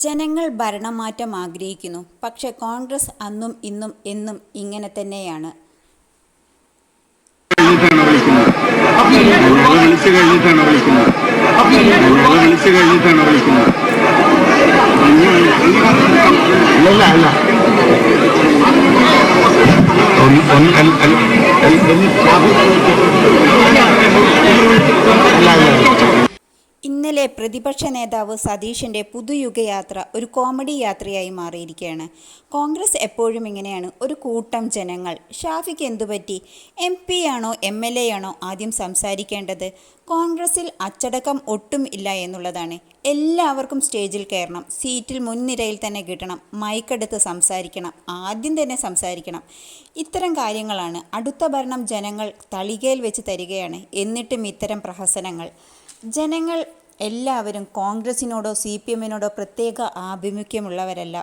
ജനങ്ങൾ ഭരണമാറ്റം ആഗ്രഹിക്കുന്നു. പക്ഷേ കോൺഗ്രസ് അന്നും ഇന്നും എന്നും ഇങ്ങനെ തന്നെയാണ്. ഇന്നലെ പ്രതിപക്ഷ നേതാവ് സതീഷിൻ്റെ പുതുയുഗയാത്ര ഒരു കോമഡി യാത്രയായി മാറിയിരിക്കുകയാണ്. കോൺഗ്രസ് എപ്പോഴും ഇങ്ങനെയാണ്, ഒരു കൂട്ടം ജനങ്ങൾ. ഷാഫിക്ക് എന്തുപറ്റി? MP ആണോ MLA ആണോ ആദ്യം സംസാരിക്കേണ്ടത്? കോൺഗ്രസിൽ അച്ചടക്കം ഒട്ടും ഇല്ല എന്നുള്ളതാണ്. എല്ലാവർക്കും സ്റ്റേജിൽ കയറണം, സീറ്റിൽ മുൻനിരയിൽ തന്നെ കിട്ടണം, മൈക്കെടുത്ത് സംസാരിക്കണം, ആദ്യം തന്നെ സംസാരിക്കണം. ഇത്തരം കാര്യങ്ങളാണ്. അടുത്ത ഭരണം ജനങ്ങൾ തളികയിൽ വെച്ച് തരികയാണ്. എന്നിട്ടും ഇത്തരം പ്രഹസനങ്ങൾ. ജനങ്ങൾ എല്ലാവരും കോൺഗ്രസിനോടോ CPM-നോടോ പ്രത്യേക ആഭിമുഖ്യമുള്ളവരല്ല,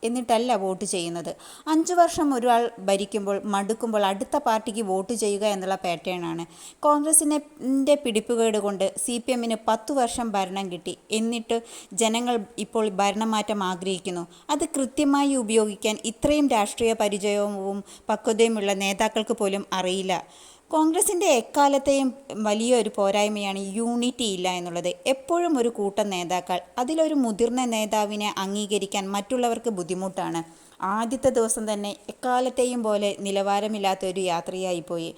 എന്നിട്ടല്ല വോട്ട് ചെയ്യുന്നത്. 5 വർഷം ഒരാൾ ഭരിക്കുമ്പോൾ മടുക്കുമ്പോൾ അടുത്ത പാർട്ടിക്ക് വോട്ട് ചെയ്യുക എന്നുള്ള പാറ്റേണാണ്. കോൺഗ്രസിൻ്റെ പിടിപ്പുകേട് കൊണ്ട് CPM-ന് 10 വർഷം ഭരണം കിട്ടി. എന്നിട്ട് ജനങ്ങൾ ഇപ്പോൾ ഭരണമാറ്റം ആഗ്രഹിക്കുന്നു. അത് കൃത്യമായി ഉപയോഗിക്കാൻ ഇത്രയും രാഷ്ട്രീയ പരിചയവും പക്വതയുമുള്ള നേതാക്കൾക്ക് പോലും അറിയില്ല. കോൺഗ്രസിൻ്റെ എക്കാലത്തെയും വലിയൊരു പോരായ്മയാണ് യൂണിറ്റി ഇല്ല എന്നുള്ളത്. എപ്പോഴും ഒരു കൂട്ടം നേതാക്കൾ, അതിലൊരു മുതിർന്ന നേതാവിനെ അംഗീകരിക്കാൻ മറ്റുള്ളവർക്ക് ബുദ്ധിമുട്ടാണ്. ആദ്യത്തെ ദിവസം തന്നെ എക്കാലത്തെയും പോലെ നിലവാരമില്ലാത്ത ഒരു യാത്രയായിപ്പോയി.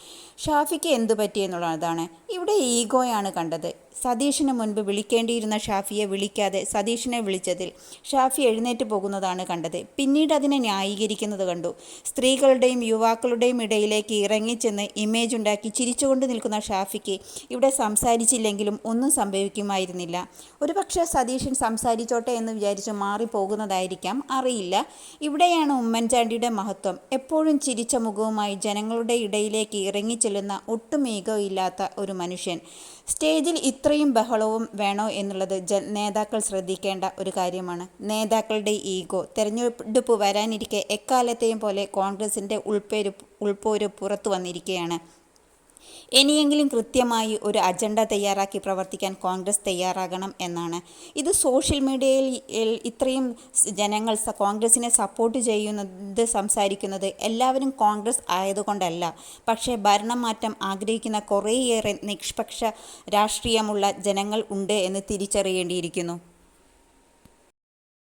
ഷാഫിക്ക് എന്തു പറ്റിയെന്നുള്ളതാണ്. ഇവിടെ ഈഗോയാണ് കണ്ടത്. സതീഷിന് മുൻപ് വിളിക്കേണ്ടിയിരുന്ന ഷാഫിയെ വിളിക്കാതെ സതീഷിനെ വിളിച്ചതിൽ ഷാഫി എഴുന്നേറ്റ് പോകുന്നതാണ് കണ്ടത്. പിന്നീട് അതിനെ ന്യായീകരിക്കുന്നത് കണ്ടു. സ്ത്രീകളുടെയും യുവാക്കളുടെയും ഇടയിലേക്ക് ഇറങ്ങിച്ചെന്ന് ഇമേജ് ഉണ്ടാക്കി ചിരിച്ചുകൊണ്ട് നിൽക്കുന്ന ഷാഫിക്ക് ഇവിടെ സംസാരിച്ചില്ലെങ്കിലും ഒന്നും സംഭവിക്കുമായിരുന്നില്ല. ഒരുപക്ഷെ സതീശൻ സംസാരിച്ചോട്ടെ എന്ന് വിചാരിച്ച് മാറിപ്പോകുന്നതായിരിക്കാം, അറിയില്ല. ഇവിടെയാണ് ഉമ്മൻചാണ്ടിയുടെ മഹത്വം. എപ്പോഴും ചിരിച്ച മുഖവുമായി ജനങ്ങളുടെ ഇടയിലേക്ക് ഇറങ്ങിച്ചെല്ലുന്ന ഒട്ടും ഈഗോ ഇല്ലാത്ത ഒരു മനുഷ്യൻ. സ്റ്റേജിൽ ഇത്രയും ബഹളവും വേണോ എന്നുള്ളത് നേതാക്കൾ ശ്രദ്ധിക്കേണ്ട ഒരു കാര്യമാണ്. നേതാക്കളുടെ ഈഗോ. തെരഞ്ഞെടുപ്പ് വരാനിരിക്കെ എക്കാലത്തെയും പോലെ കോൺഗ്രസിൻ്റെ ഉൾപ്പോര് പുറത്തു വന്നിരിക്കുകയാണ്. ഇനിയെങ്കിലും കൃത്യമായി ഒരു അജണ്ട തയ്യാറാക്കി പ്രവർത്തിക്കാൻ കോൺഗ്രസ് തയ്യാറാകണം എന്നാണ്. ഇത് സോഷ്യൽ മീഡിയയിൽ ഇത്രയും ജനങ്ങൾ കോൺഗ്രസിനെ സപ്പോർട്ട് ചെയ്യുന്നത്, സംസാരിക്കുന്നത് എല്ലാവരും കോൺഗ്രസ് ആയതുകൊണ്ടല്ല. പക്ഷേ ഭരണം മാറ്റം ആഗ്രഹിക്കുന്ന കുറേയേറെ നിഷ്പക്ഷ രാഷ്ട്രീയമുള്ള ജനങ്ങൾ ഉണ്ട് എന്ന് തിരിച്ചറിയേണ്ടിയിരിക്കുന്നു.